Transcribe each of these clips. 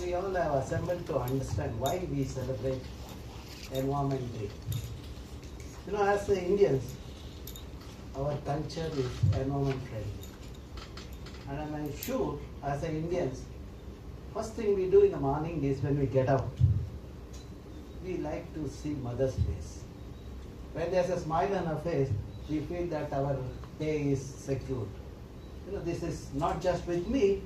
We all have assembled to understand why we celebrate Environment Day. As the Indians, our culture is environment friendly. And I'm sure, as the Indians, first thing we do in the morning is when we get up, we like to see Mother's face. When there's a smile on her face, we feel that our day is secured. This is not just with me,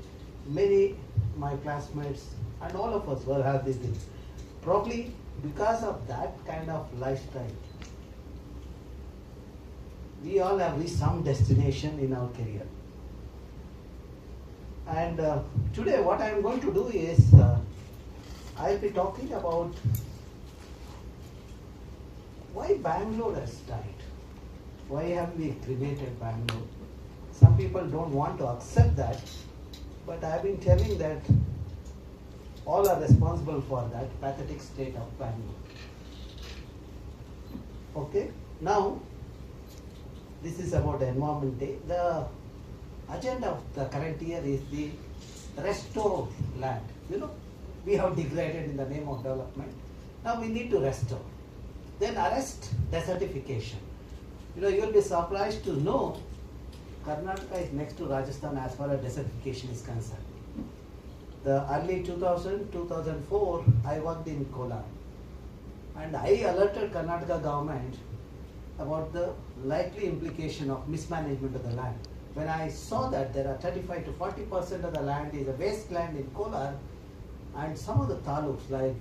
many my classmates and all of us will have these things. Probably because of that kind of lifestyle, we all have reached some destination in our career. And today what I am going to do is, I'll be talking about why Bangalore has died. Why have we cremated Bangalore? Some people don't want to accept that, but I've been telling that all are responsible for that pathetic state of Bangalore. Okay, now this is about Environment Day. The agenda of the current year is the restore land. We have degraded in the name of development. Now we need to restore. Then arrest desertification. You will be surprised to know Karnataka is next to Rajasthan as far as desertification is concerned. The early 2004, I worked in Kolar. And I alerted Karnataka government about the likely implication of mismanagement of the land. When I saw that there are 35 to 40% of the land is a wasteland in Kolar, and some of the taluks like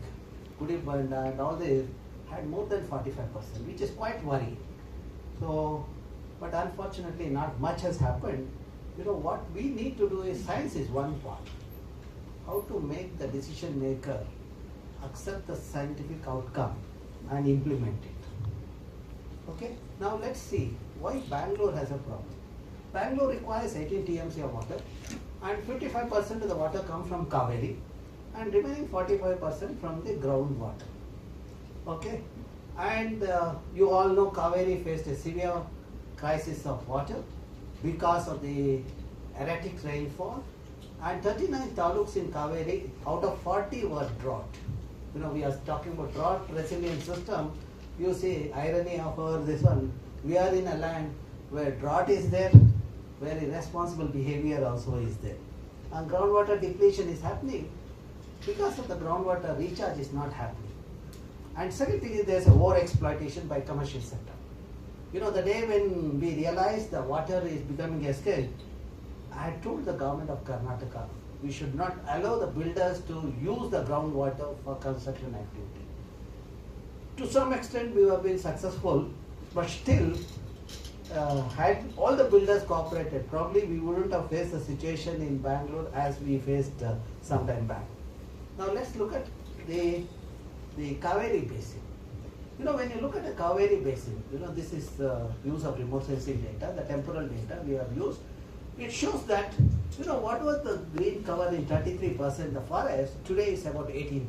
Gudibanda and all this had more than 45%, which is quite worrying. So, but unfortunately not much has happened. What we need to do is, science is one part. How to make the decision maker accept the scientific outcome and implement it. Okay, now let's see why Bangalore has a problem. Bangalore requires 18 TMC of water, and 55% of the water comes from Kaveri, and remaining 45% from the groundwater. Okay, and you all know Kaveri faced a severe crisis of water because of the erratic rainfall, and 39 taluks in Kaveri out of 40 were drought. We are talking about drought resilient system. You see irony of this one. We are in a land where drought is there, where irresponsible behavior also is there, and groundwater depletion is happening because of the groundwater recharge is not happening. And second thing is, there's a over exploitation by commercial sector. The day when we realized the water is becoming a scarce, I had told the government of Karnataka, we should not allow the builders to use the groundwater for construction activity. To some extent we have been successful, but still, had all the builders cooperated, probably we wouldn't have faced the situation in Bangalore as we faced some time back. Now let's look at the Kaveri Basin. When you look at the Kaveri Basin, this is the use of remote sensing data, the temporal data we have used. It shows that, what was the green cover in 33%, the forest, today is about 18%.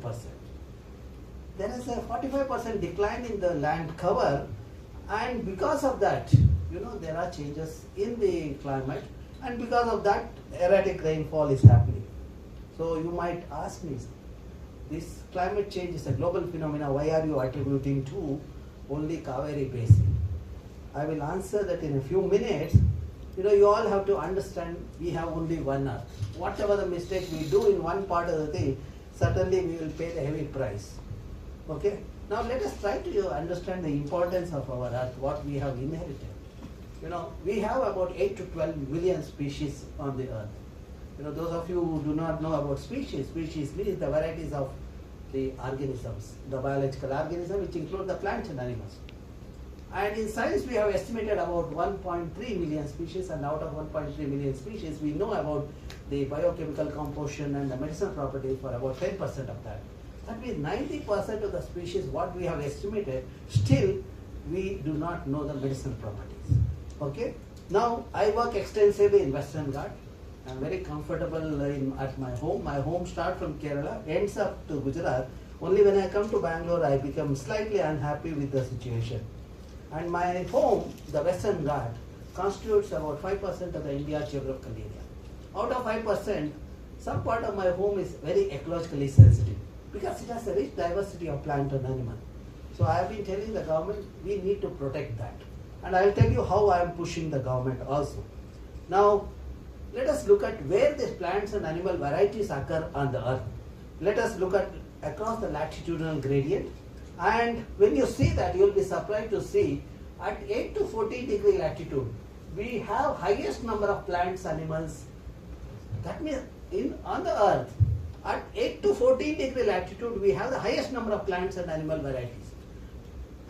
There is a 45% decline in the land cover, and because of that, there are changes in the climate, and because of that, erratic rainfall is happening. So you might ask me, this climate change is a global phenomenon, why are you attributing to only Kaveri Basin? I will answer that in a few minutes. You all have to understand, we have only one earth. Whatever the mistake we do in one part of the thing, certainly we will pay the heavy price. Okay? Now let us try to understand the importance of our earth, what we have inherited. We have about 8 to 12 million species on the earth. Those of you who do not know about species means the varieties of the organisms, the biological organisms, which include the plants and animals. And in science, we have estimated about 1.3 million species, and out of 1.3 million species, we know about the biochemical composition and the medicinal properties for about 10% of that. That means 90% of the species, what we have estimated, still we do not know the medicinal properties. Okay? Now, I work extensively in Western Ghats. I'm very comfortable at my home. My home starts from Kerala, ends up to Gujarat. Only when I come to Bangalore, I become slightly unhappy with the situation. And my home, the Western Ghats, constitutes about 5% of the India geographical area. Out of 5%, some part of my home is very ecologically sensitive because it has a rich diversity of plant and animal. So I have been telling the government we need to protect that. And I will tell you how I am pushing the government also. Now, let us look at where these plants and animal varieties occur on the earth. Let us look at across the latitudinal gradient. And when you see that, you will be surprised to see at 8 to 14 degree latitude, we have highest number of plants, animals. That means on the earth, at 8 to 14 degree latitude, we have the highest number of plants and animal varieties.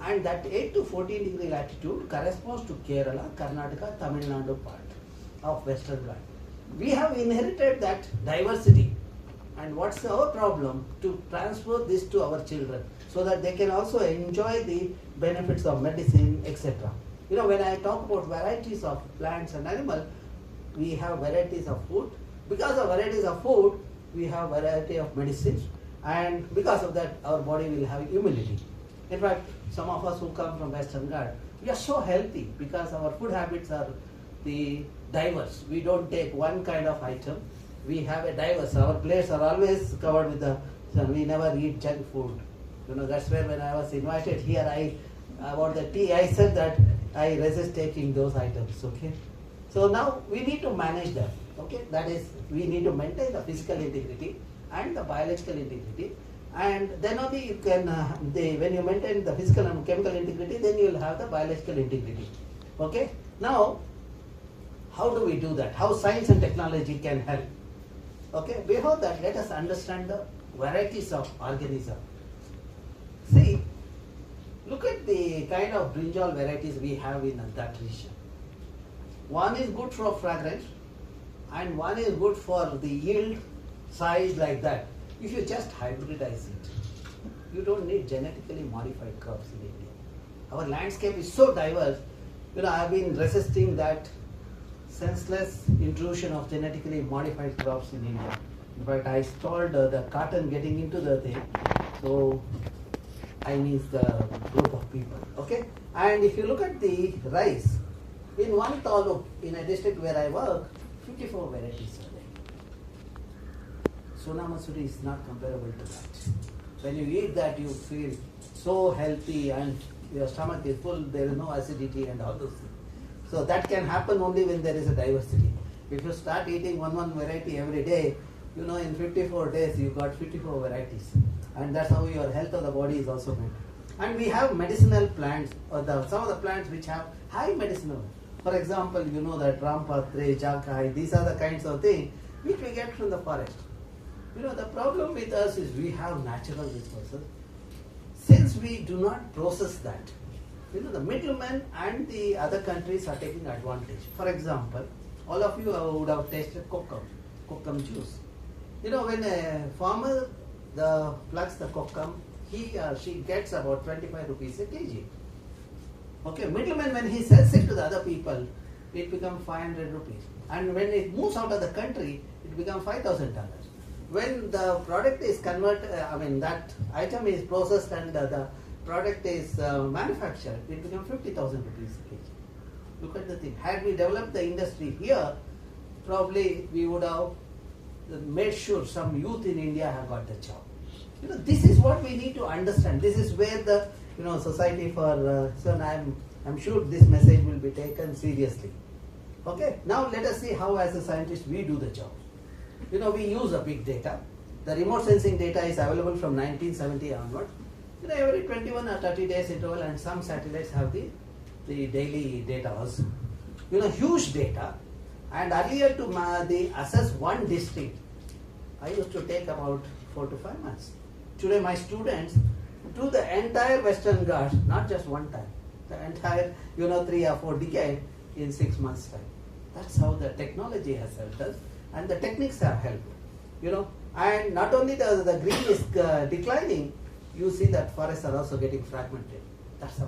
And that 8 to 14 degree latitude corresponds to Kerala, Karnataka, Tamil Nadu part of Western Ghats. We have inherited that diversity. And what's our problem? To transfer this to our children so that they can also enjoy the benefits of medicine, etc. You know, when I talk about varieties of plants and animals, we have varieties of food. Because of varieties of food, we have variety of medicines. And because of that, our body will have immunity. In fact, some of us who come from Western Ghats, we are so healthy because our food habits are the diverse. We don't take one kind of item. We have a diverse. Our plates are always covered with we never eat junk food. You know, that's where when I was invited here, about the tea, I said that I resist taking those items, okay? So now we need to manage them, okay? That is, we need to maintain the physical integrity and the biological integrity. And then only you can, when you maintain the physical and chemical integrity, then you will have the biological integrity, okay? Now, how do we do that? How science and technology can help? Okay, before that, let us understand the varieties of organism. See, look at the kind of brinjal varieties we have in that region. One is good for fragrance, and one is good for the yield, size like that. If you just hybridize it, you don't need genetically modified crops in India. Our landscape is so diverse. You know, I have been resisting that senseless intrusion of genetically modified crops in India. In fact, I stalled the cotton getting into the thing. So, I mean the group of people. Okay? And if you look at the rice, in one taluk, in a district where I work, 54 varieties are there. Sona Masuri is not comparable to that. When you eat that, you feel so healthy and your stomach is full, there is no acidity and all those things. So that can happen only when there is a diversity. If you start eating one variety every day, you know, in 54 days you got 54 varieties. And that's how your health of the body is also made. And we have medicinal plants, or some of the plants which have high medicinal. For example, you know that Rampatre, Jakai, these are the kinds of things which we get from the forest. You know, the problem with us is we have natural resources. Since we do not process that, you know, the middlemen and the other countries are taking advantage. For example, all of you would have tasted kokum juice. You know, when a farmer plucks the kokum, he or she gets about 25 rupees a kg. Okay, middleman, when he sells it to the other people, it becomes 500 rupees. And when it moves out of the country, it becomes $5,000. When the product is converted, that item is processed and the product is manufactured, it becomes 50,000 rupees a kg. Look at the thing. Had we developed the industry here, probably we would have made sure some youth in India have got the job. You know, this is what we need to understand. This is where the Society for I'm sure this message will be taken seriously. Okay. Now let us see how, as a scientist, we do the job. You know, we use a big data. The remote sensing data is available from 1970 onward. You know, every 21 or 30 days interval, and some satellites have the daily data also. You know, huge data. And earlier to assess one district, I used to take about 4 to 5 months. Today my students do the entire Western Ghats, not just one time, the entire 3 or 4 decades in 6 months time. That's how the technology has helped us, and the techniques have helped. You know, and not only the green is declining, you see that forests are also getting fragmented. That's how.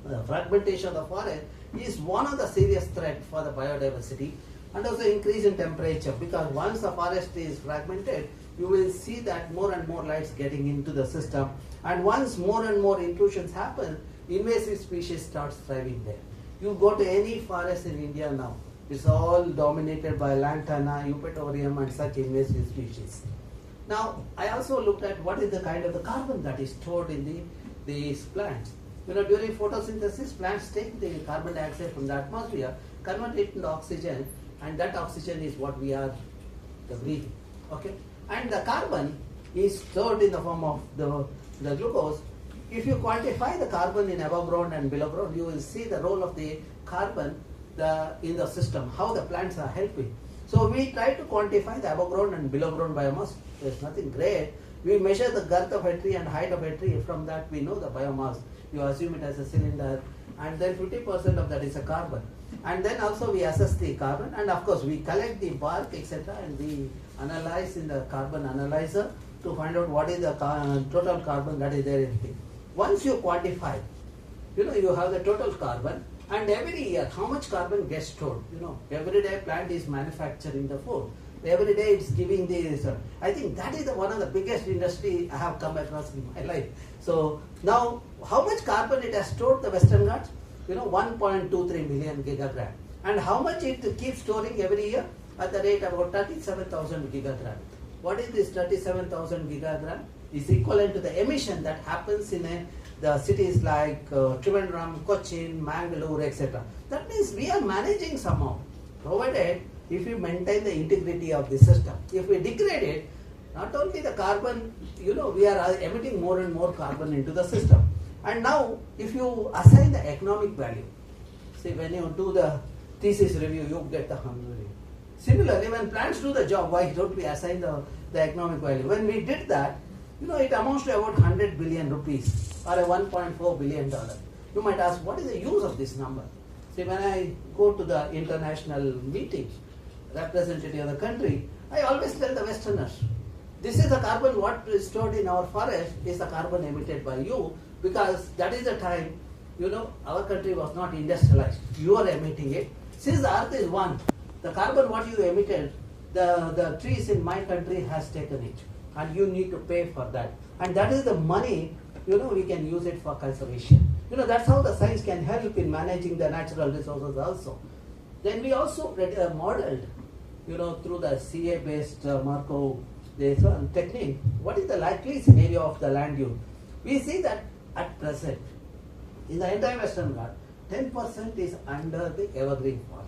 The fragmentation of the forest is one of the serious threats for the biodiversity, and also increase in temperature, because once the forest is fragmented, you will see that more and more lights getting into the system, and once more and more intrusions happen, invasive species starts thriving there. You go to any forest in India now, It's all dominated by Lantana, Eupatorium and such invasive species. Now, I also looked at what is the kind of the carbon that is stored in these plants. During photosynthesis, plants take the carbon dioxide from the atmosphere, convert it into oxygen, and that oxygen is what we are breathing. Okay? And the carbon is stored in the form of the glucose. If you quantify the carbon in above ground and below ground, you will see the role of the carbon in the system, how the plants are helping. So we try to quantify the above ground and below ground biomass. There's nothing great. We measure the girth of a tree and height of a tree. From that we know the biomass. You assume it as a cylinder, and then 50% of that is a carbon. And then also we assess the carbon, and of course we collect the bark, etc., and we analyze in the carbon analyzer to find out what is the total carbon that is there in it. Once you quantify, you have the total carbon, and every year how much carbon gets stored. Every day plant is manufacturing the food. Every day it's giving the result. I think that is one of the biggest industry I have come across in my life. So now, how much carbon it has stored the Western Ghats? 1.23 million gigagram. And how much it keeps storing every year? At the rate about 37,000 gigagram. What is this 37,000 gigagram? Is equivalent to the emission that happens in the cities like Trivandrum, Cochin, Bengaluru, etc. That means we are managing somehow, provided if we maintain the integrity of the system. If we degrade it, not only the carbon, we are emitting more and more carbon into the system. And now, if you assign the economic value, see when you do the thesis review, you get the 100. Similarly, when plants do the job, why don't we assign the economic value? When we did that, it amounts to about 100 billion rupees or a $1.4 billion. You might ask, what is the use of this number? See, when I go to the international meetings, representative of the country, I always tell the Westerners, this is the carbon what is stored in our forest is the carbon emitted by you, because that is the time, our country was not industrialized. You are emitting it. Since the earth is one, the carbon what you emitted, the trees in my country has taken it, and you need to pay for that. And that is the money, we can use it for conservation. That's how the science can help in managing the natural resources also. Then we also modeled, through the CA-based Markov technique, what is the likely scenario of the land use. We see that at present, in the entire Western Ghats, 10% is under the evergreen forest.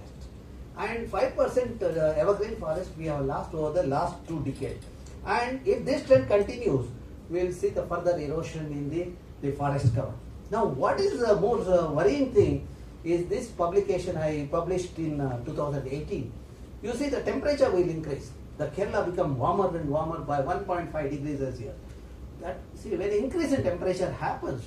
And 5% evergreen forest we have lost over the last 2 decades. And if this trend continues, we will see the further erosion in the forest cover. Now, what is the most worrying thing is this publication I published in 2018. You see the temperature will increase. The Kerala become warmer and warmer by 1.5 degrees Celsius. When increase in temperature happens,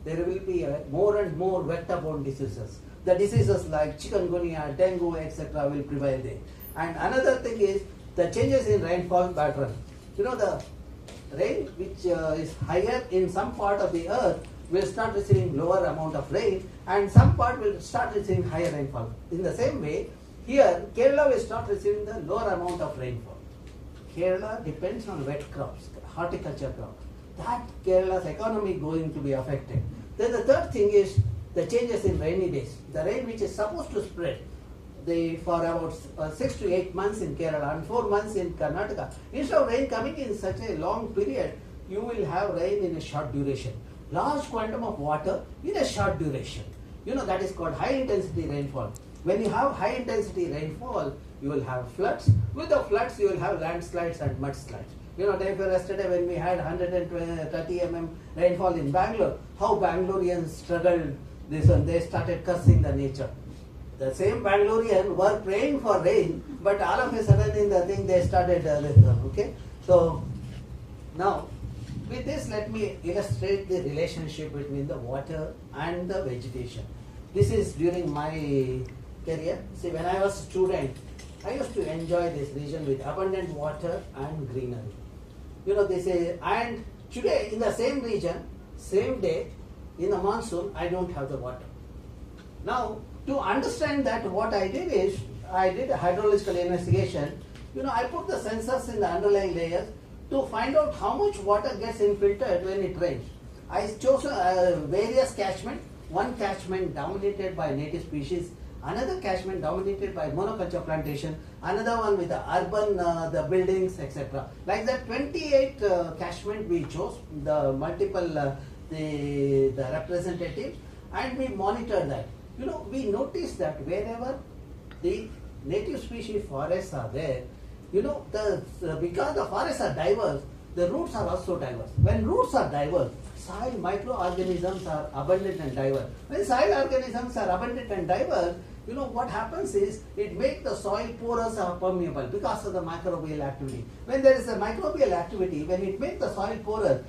there will be more and more vector-borne diseases. The diseases like chikungunya, dengue, etc. will prevail there. And another thing is the changes in rainfall pattern. The rain which is higher in some part of the earth will start receiving lower amount of rain, and some part will start receiving higher rainfall. In the same way, here Kerala will start receiving the lower amount of rainfall. Kerala depends on wet crops, horticulture crops. That Kerala's economy going to be affected. Then the third thing is the changes in rainy days. The rain which is supposed to spread for about 6 to 8 months in Kerala and 4 months in Karnataka. Instead of rain coming in such a long period, you will have rain in a short duration. Large quantum of water in a short duration. That is called high intensity rainfall. When you have high intensity rainfall, you will have floods. With the floods, you will have landslides and mudslides. Day before yesterday when we had 130 mm rainfall in Bangalore, how Bangaloreans struggled this and they started cursing the nature. The same Bangaloreans were praying for rain, but all of a sudden in the thing they started okay. So now with this, let me illustrate the relationship between the water and the vegetation. This is during my career. See, when I was a student, I used to enjoy this region with abundant water and greenery. They say, and today in the same region, same day, in the monsoon, I don't have the water. Now, to understand that, what I did is, I did a hydrological investigation. I put the sensors in the underlying layers to find out how much water gets infiltrated when it rains. I chose various catchments. One catchment dominated by native species another catchment dominated by monoculture plantation, another one with the urban the buildings, etc. Like that 28 catchment we chose, the multiple the representatives, and we monitored that. We noticed that wherever the native species forests are there, because the forests are diverse, the roots are also diverse. When roots are diverse, soil microorganisms are abundant and diverse. When soil organisms are abundant and diverse, what happens is it makes the soil porous or permeable because of the microbial activity. When there is a microbial activity, when it makes the soil porous,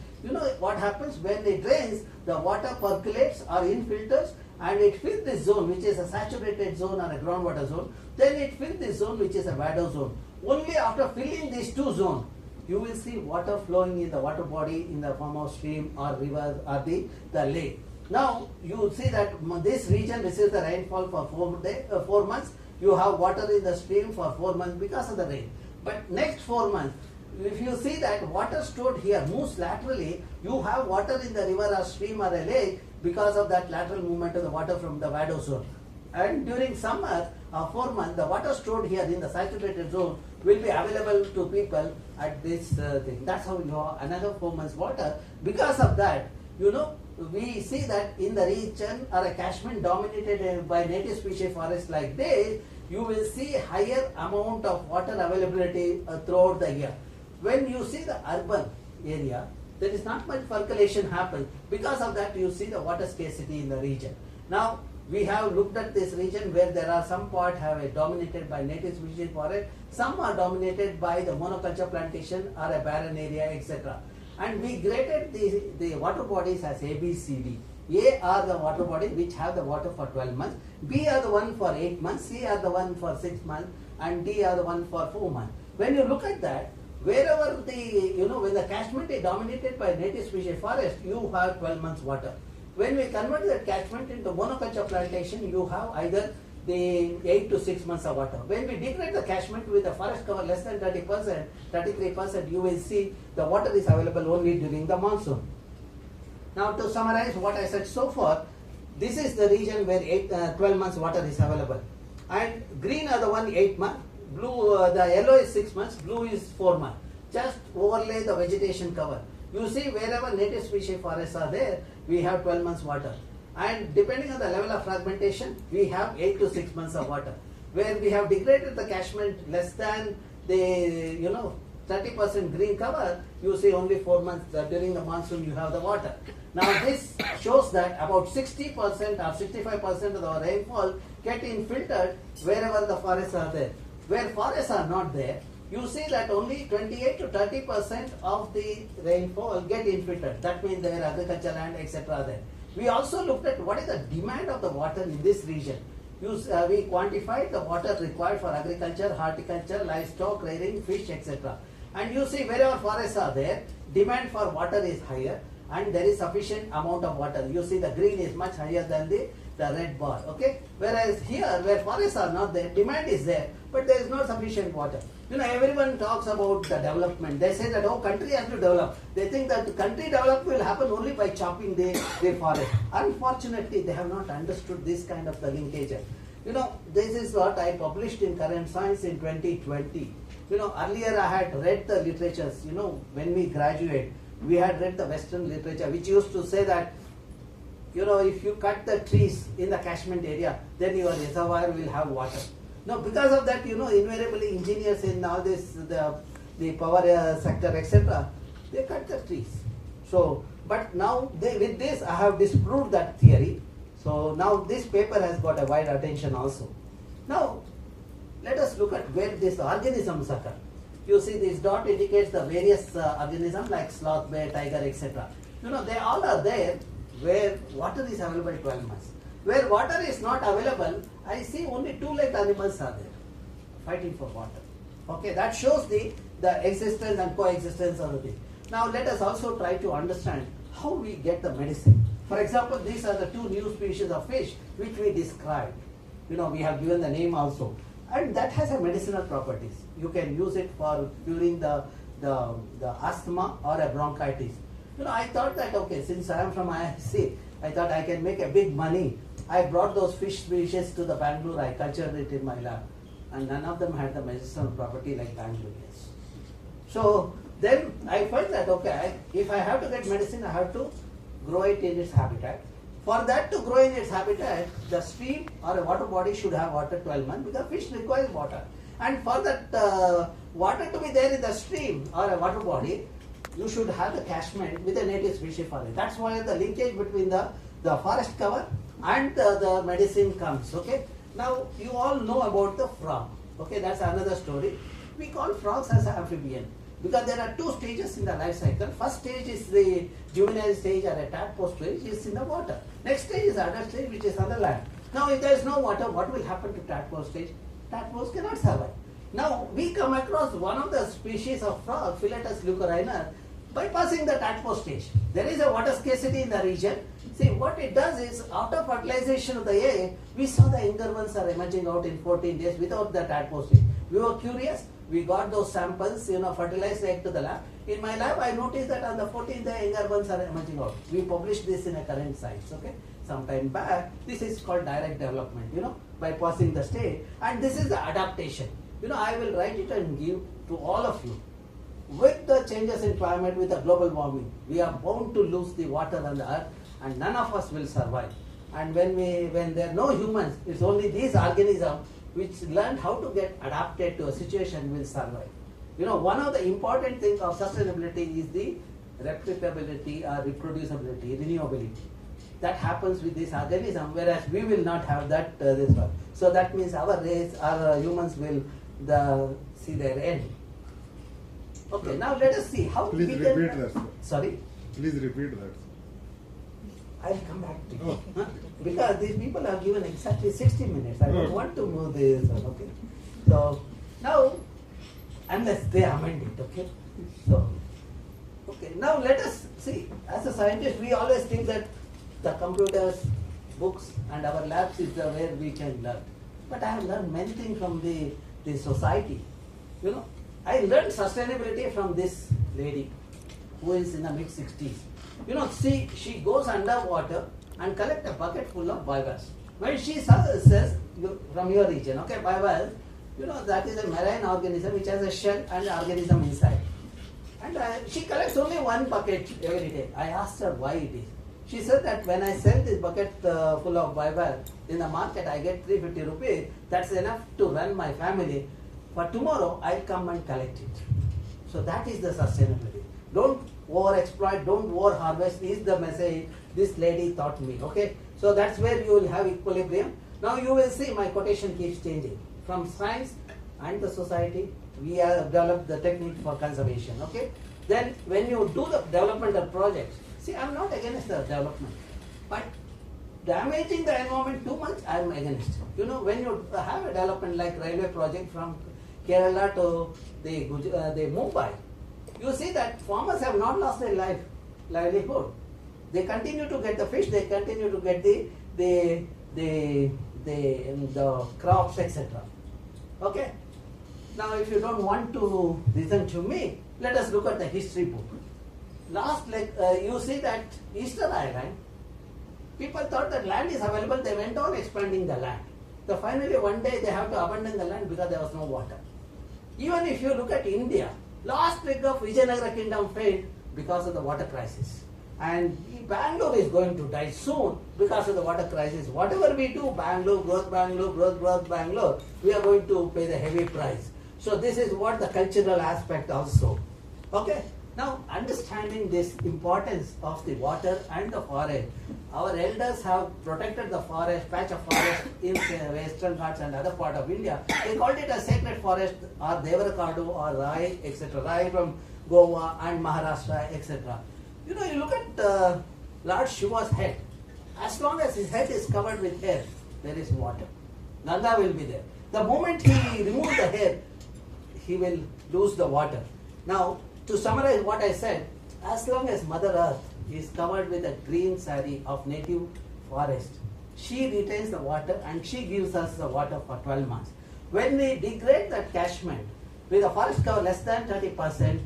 what happens when it rains, the water percolates or infiltrates and it fills this zone, which is a saturated zone or a groundwater zone. Then it fills this zone, which is a vado zone. Only after filling these two zones, you will see water flowing in the water body in the form of stream or river or the lake. Now you see that this region receives the rainfall for 4 months. You have water in the stream for 4 months because of the rain. But next 4 months, if you see that water stored here moves laterally, you have water in the river or stream or a lake because of that lateral movement of the water from the vado zone. And during summer, 4 months, the water stored here in the saturated zone will be available to people at this thing. That's how you have another 4 months water. Because of that, we see that in the region or a catchment dominated by native species forests like this, you will see higher amount of water availability throughout the year. When you see the urban area, there is not much percolation happen. Because of that, you see the water scarcity in the region. Now, we have looked at this region where there are some part dominated by native species forest, some are dominated by the monoculture plantation or a barren area, etc. And we graded the water bodies as A, B, C, D. A are the water bodies which have the water for 12 months, B are the one for 8 months, C are the one for 6 months, and D are the one for 4 months. When you look at that, wherever when the catchment is dominated by native species forest, you have 12 months water. When we convert that catchment into monoculture plantation, you have either the 8 to 6 months of water. When we degrade the catchment with the forest cover less than 30%, 33%, you will see the water is available only during the monsoon. Now to summarize what I said so far, this is the region where 12 months water is available. And green are the one 8 months, blue, the yellow is 6 months, blue is 4 months. Just overlay the vegetation cover. You see wherever native species forests are there, we have 12 months water. And depending on the level of fragmentation, we have 8 to 6 months of water. Where we have degraded the catchment less than the 30% green cover, you see only 4 months during the monsoon you have the water. Now this shows that about 60% or 65% of the rainfall get infiltrated wherever the forests are there. Where forests are not there, you see that only 28 to 30% of the rainfall get infiltrated. That means there are agriculture land, etc. there. We also looked at what is the demand of the water in this region. We quantified the water required for agriculture, horticulture, livestock, rearing, fish, etc. And you see wherever forests are there, demand for water is higher and there is sufficient amount of water. You see the green is much higher than the red bar. Okay. Whereas here, where forests are not there, demand is there, but there is not sufficient water. Everyone talks about the development. They say that, oh, country has to develop. They think that the country development will happen only by chopping the forest. Unfortunately, they have not understood this kind of the linkages. This is what I published in Current Science in 2020. Earlier I had read the literatures. When we graduate, we had read the Western literature, which used to say that, if you cut the trees in the catchment area, then your reservoir will have water. Now, because of that, invariably engineers in now the power sector, etc., they cut the trees. So, but now with this, I have disproved that theory. So now this paper has got a wide attention also. Now, let us look at where these organisms occur. You see, this dot indicates the various organisms like sloth, bear, tiger, etc. They all are there where water is available 12 months. Where water is not available, I see only two-legged animals are there, fighting for water. Okay, that shows the existence and coexistence of the thing. Now let us also try to understand how we get the medicine. For example, these are the two new species of fish which we described. We have given the name also. And that has a medicinal properties. You can use it for during the asthma or a bronchitis. I thought that, okay, since I am from IISc, I thought I can make a big money. I brought those fish species to the Bangalore, I cultured it in my lab, and none of them had the medicinal property like Bangalore has. So then I felt that, okay, if I have to get medicine, I have to grow it in its habitat. For that to grow in its habitat, the stream or a water body should have water 12 months because fish requires water. And for that water to be there in the stream or a water body, you should have the catchment with a native species for it. That's why the linkage between the forest cover and the medicine comes. Okay. Now you all know about the frog. Okay, that's another story. We call frogs as an amphibian because there are two stages in the life cycle. First stage is the juvenile stage or a tadpole stage, is in the water. Next stage is adult stage, which is on the land. Now if there is no water, what will happen to tadpole stage? Tadpoles cannot survive. Now we come across one of the species of frog, Philetus leucorrhina, bypassing the tadpole stage. There is a water scarcity in the region. See, what it does is, after fertilization of the egg, we saw the younger ones are emerging out in 14 days without the tadpole stage. We were curious. We got those samples, fertilized egg to the lab. In my lab, I noticed that on the 14th day, younger ones are emerging out. We published this in a current science, okay? Some time back. This is called direct development, bypassing the stage. And this is the adaptation. I will write it and give to all of you. With the changes in climate, with the global warming, we are bound to lose the water on the earth, and none of us will survive. And when there are no humans, it's only these organisms which learned how to get adapted to a situation will survive. One of the important things of sustainability is the replicability or reproducibility, renewability. That happens with this organism, whereas we will not have that this one. So that means our race, our humans will see their end. Okay, now let us see how Please we repeat can. that, sir. Sorry? Please repeat that. I'll come back to you. Huh? Because these people have given exactly 60 minutes. I don't want to move this one, okay? So, now, unless they amend it, okay? So, okay, now let us see. As a scientist, we always think that the computers, books, and our labs is where we can learn. But I have learned many things from the society. I learned sustainability from this lady who is in the mid-60s. She goes underwater and collects a bucket full of bivalves. When she says, from your region, okay, bivalve, that is a marine organism which has a shell and an organism inside. And she collects only one bucket every day. I asked her why it is. She said that when I sell this bucket full of bivalve in the market, I get 350 rupees. That's enough to run my family. For tomorrow, I'll come and collect it. So that is the sustainability. Don't over-exploit, don't over-harvest is the message this lady taught me. Okay, so that's where you will have equilibrium. Now you will see my quotation keeps changing. From science and the society, we have developed the technique for conservation. Okay, then when you do the developmental projects, see, I'm not against the development, but damaging the environment too much, I'm against. When you have a development like railway project from Kerala to the Mumbai, you see that farmers have not lost their livelihood. They continue to get the fish, they continue to get the crops, etc. Okay. Now, if you don't want to listen to me, let us look at the history book. You see that Easter Island, people thought that land is available, they went on expanding the land. So finally one day they have to abandon the land because there was no water. Even if you look at India, last leg of Vijayanagara kingdom failed because of the water crisis. And Bangalore is going to die soon because of the water crisis. Whatever we do, Bangalore, growth Bangalore, we are going to pay the heavy price. So this is what the cultural aspect also. Okay. Now, understanding this importance of the water and the forest, our elders have protected the forest, patch of forest in Western Ghats and other part of India. They called it a sacred forest or Devarakadu or Rai, etc. Rai from Goa and Maharashtra, etc. You look at Lord Shiva's head. As long as his head is covered with hair, there is water. Nanda will be there. The moment he removes the hair, he will lose the water. Now, to summarize what I said, as long as Mother Earth is covered with a green saree of native forest, she retains the water and she gives us the water for 12 months. When we degrade that catchment with a forest cover less than 30%,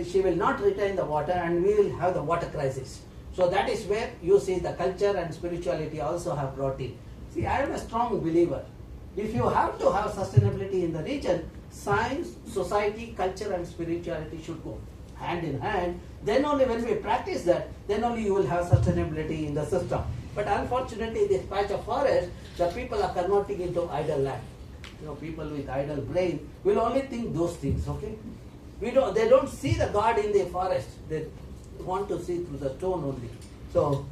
she will not retain the water and we will have the water crisis. So that is where you see the culture and spirituality also have brought in. See, I am a strong believer. If you have to have sustainability in the region, science, society, culture and spirituality should go hand in hand. Then only when we practice that, then only you will have sustainability in the system. But unfortunately, this patch of forest, the people are converting into idle land. People with idle brain will only think those things, okay? They don't see the God in the forest. They want to see through the stone only. So,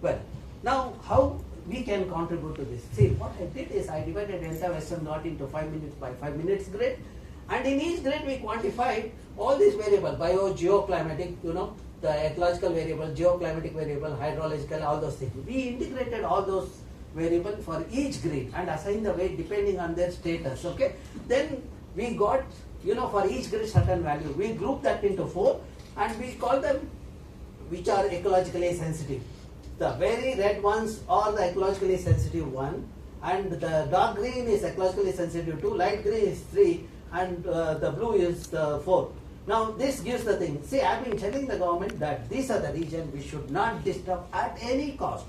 well, now how we can contribute to this? See, what I did is I divided the entire Western Ghat into 5 minutes by 5 minutes grid. And in each grid we quantified all these variables, geoclimatic, the ecological variable, geoclimatic variable, hydrological, all those things. We integrated all those variables for each grid and assigned the weight depending on their status, okay? Then we got, for each grid certain value. We grouped that into 4 and we call them which are ecologically sensitive. The very red ones are the ecologically sensitive one, and the dark green is ecologically sensitive 2, light green is 3, and the blue is 4. Now this gives the thing. See, I've been telling the government that these are the regions we should not disturb at any cost.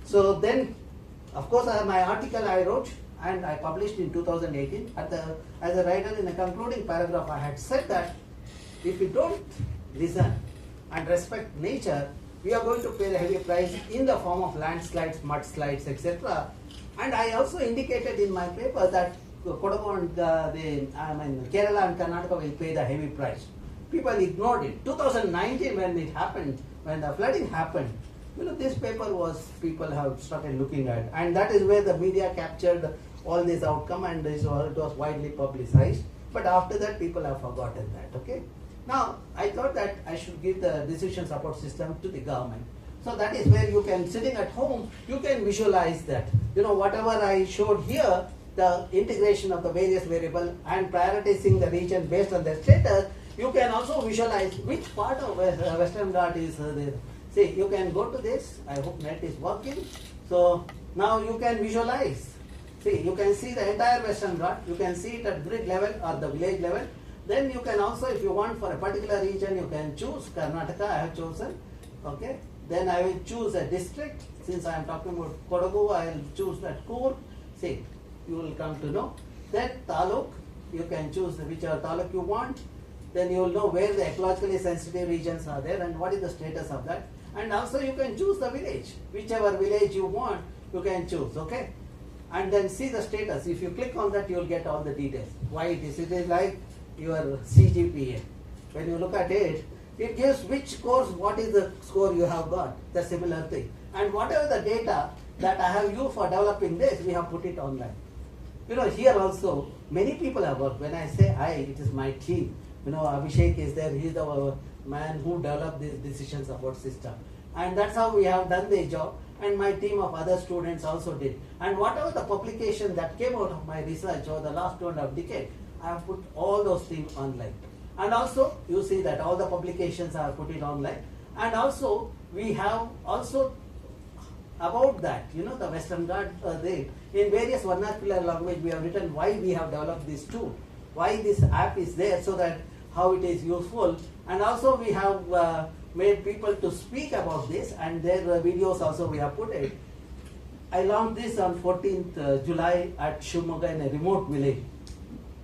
So then, of course, my article I wrote and I published in 2018. As a writer, in a concluding paragraph, I had said that if we don't listen and respect nature, we are going to pay the heavy price in the form of landslides, mudslides, etc. And I also indicated in my paper that Kodagu and Kerala and Karnataka will pay the heavy price. People ignored it. 2019, when it happened, when the flooding happened, this paper was, people have started looking at, and that is where the media captured all this outcome, and it was widely publicized. But after that, people have forgotten that. Okay. Now, I thought that I should give the decision support system to the government. So that is where you can, sitting at home, you can visualize that. Whatever I showed here, the integration of the various variables and prioritizing the region based on their status, you can also visualize which part of Western Ghat is there. See, you can go to this. I hope net is working. So now you can visualize. See, you can see the entire Western Ghat. You can see it at grid level or the village level. Then you can also, if you want for a particular region, you can choose Karnataka. I have chosen. Okay. Then I will choose a district. Since I am talking about Kodagu, I will choose that Coorg. See, you will come to know. Then Taluk, you can choose whichever Taluk you want. Then you will know where the ecologically sensitive regions are there and what is the status of that. And also you can choose the village. Whichever village you want, you can choose. Okay. And then see the status. If you click on that, you will get all the details. Why it is. It is like your CGPA. When you look at it, it gives which course, what is the score you have got, the similar thing. And whatever the data that I have used for developing this, we have put it online. Here also, many people have worked. When I say I, it is my team. Abhishek is there, he is the man who developed this decision support system. And that's how we have done the job. And my team of other students also did. And whatever the publication that came out of my research over the last 2.5 decades, I have put all those things online. And also, you see that all the publications are put it online. And also, we have also about that, the Western Ghat, in various vernacular language, we have written why we have developed this tool, why this app is there, so that how it is useful. And also, we have made people to speak about this, and their videos also we have put it. I launched this on 14th July at Shimoga in a remote village.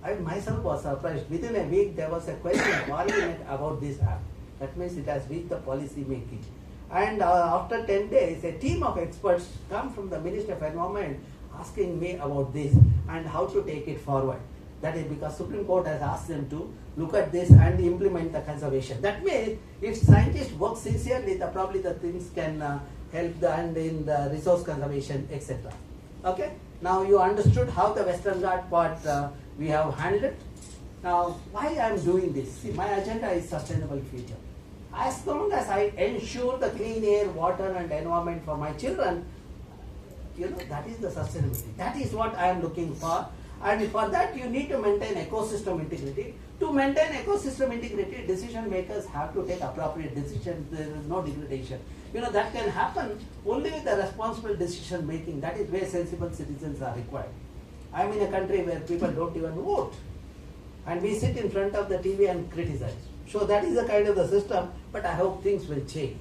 I myself was surprised. Within a week, there was a question in Parliament about this app. That means it has reached the policy making. And after 10 days, a team of experts come from the Ministry of Environment asking me about this and how to take it forward. That is because Supreme Court has asked them to look at this and implement the conservation. That means if scientists work sincerely, probably the things can help and in the resource conservation, etc. Okay. Now you understood how the Western Ghat part we have handled it. Now, why I am doing this? See, my agenda is sustainable future. As long as I ensure the clean air, water and environment for my children, that is the sustainability. That is what I am looking for. And for that, you need to maintain ecosystem integrity. To maintain ecosystem integrity, decision makers have to take appropriate decisions. There is no degradation. That can happen only with the responsible decision making. That is where sensible citizens are required. I am in a country where people don't even vote. And we sit in front of the TV and criticize. So that is the kind of the system, but I hope things will change.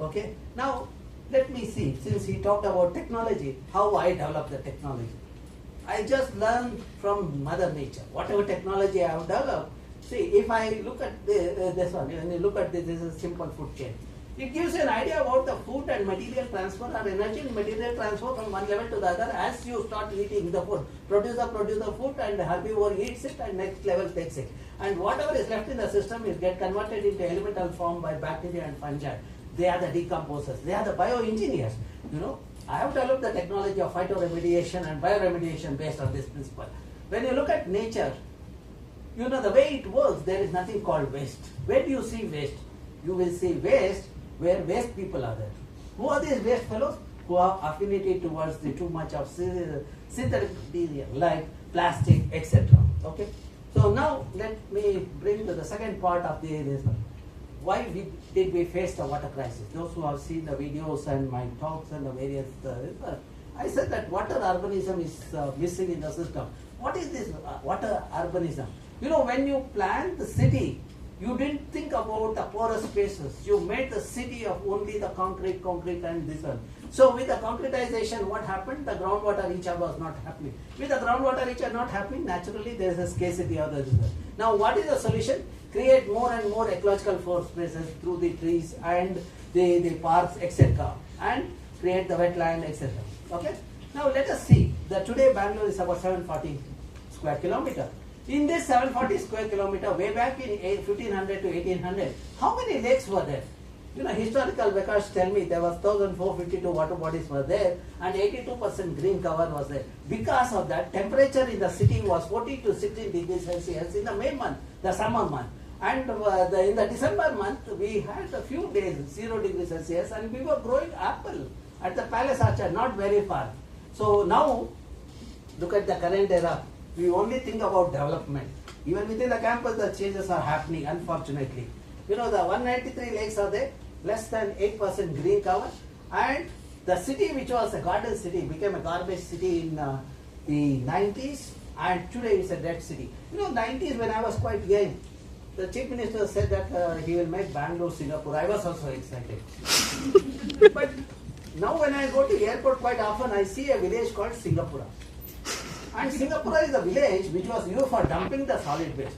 Okay. Now let me see, since he talked about technology, how I developed the technology. I just learned from Mother Nature. Whatever technology I have developed, see, if I look at this one, when you look at this is a simple food chain. It gives you an idea about the food and material transfer or energy and material transfer from one level to the other as you start eating the food. Producer produces the food and the herbivore eats it and next level takes it. And whatever is left in the system is get converted into elemental form by bacteria and fungi. They are the decomposers. They are the bioengineers. You know, I have developed the technology of phytoremediation and bioremediation based on this principle. When you look at nature, you know the way it works, there is nothing called waste. Where do you see waste? You will see waste where waste people are there. Who are these waste fellows? Who have affinity towards the too much of synthetic material like plastic, etc. Okay. So now let me bring to the second part of this. Why did we face the water crisis? Those who have seen the videos and my talks and the various, I said that water urbanism is missing in the system. What is this water urbanism? You know, when you plan the city, you didn't think about the porous spaces. You made the city of only the concrete and this one. So with the concretization, what happened? The groundwater recharge was not happening. With the groundwater recharge not happening, naturally there is a scarcity of the river. Now what is the solution? Create more and more ecological forest spaces through the trees and the parks, etc. And create the wetland, etc. Okay? Now let us see that today Bangalore is about 740 square kilometer. In this 740 square kilometer, way back in 1500 to 1800, how many lakes were there? You know, historical records tell me there was 1,452 water bodies were there and 82% green cover was there. Because of that, temperature in the city was 14 to 16 degrees Celsius in the May month, the summer month. And in the December month, we had a few days, 0 degrees Celsius, and we were growing apple at the Palace Orchard, not very far. So now, look at the current era. We only think about development. Even within the campus, the changes are happening, unfortunately. You know, the 193 lakes are there, less than 8% green cover. And the city, which was a garden city, became a garbage city in the 90s. And today it's a dead city. You know, 90s when I was quite young, the chief minister said that he will make Bangalore Singapore. I was also excited. But now when I go to the airport quite often, I see a village called Singapore. And Singapore is a village which was used for dumping the solid waste.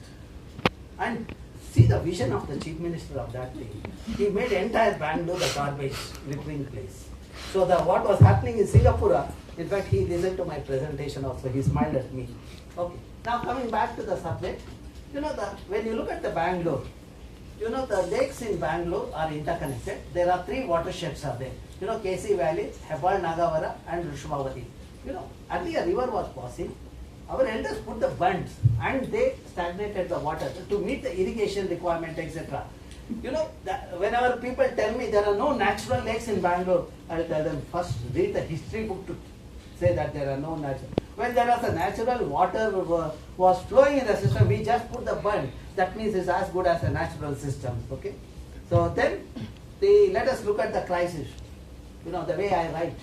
And see the vision of the chief minister of that thing. He made entire Bangalore the garbage littering place. So what was happening in Singapore, in fact he listened to my presentation also, he smiled at me. Okay. Now coming back to the subject, you know when you look at the Bangalore, you know the lakes in Bangalore are interconnected. There are 3 watersheds are there. You know, KC Valley, Hebbal Nagavara and Rishabhavati. You know, earlier a river was passing. Our elders put the bunds and they stagnated the water to meet the irrigation requirement, etc. You know, whenever people tell me there are no natural lakes in Bangalore, I will tell them first read the history book to say that there are no natural. When there was a natural water was flowing in the system, we just put the bund. That means it's as good as a natural system. Okay. So then, let us look at the crisis. You know, the way I write.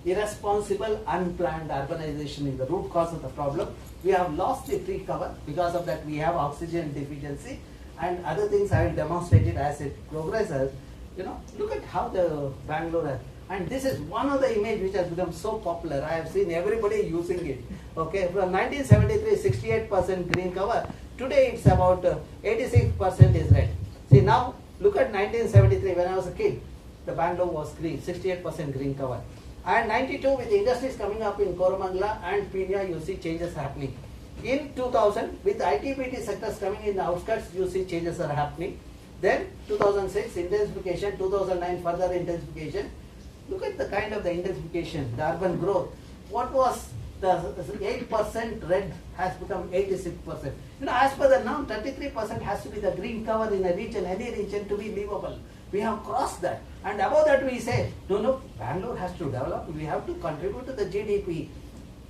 Irresponsible, unplanned urbanization is the root cause of the problem. We have lost the tree cover. Because of that, we have oxygen deficiency and other things. I will demonstrate it as it progresses. You know, look at how the Bangalore, and this is one of the image which has become so popular. I have seen everybody using it. Okay, from 1973, 68% green cover. Today it's about 86% is red. See now, look at 1973 when I was a kid. The Bangalore was green, 68% green cover. And 92 with industries coming up in Koramangala and Pina, you see changes happening. In 2000, with IT/BT sectors coming in the outskirts, you see changes are happening. Then 2006 intensification, 2009 further intensification. Look at the kind of the intensification, the urban growth. What was the 8% red has become 86%. You know, as per the norm, 33% has to be the green cover in a region, any region to be livable. We have crossed that. And above that we say, no, Bangalore has to develop. We have to contribute to the GDP.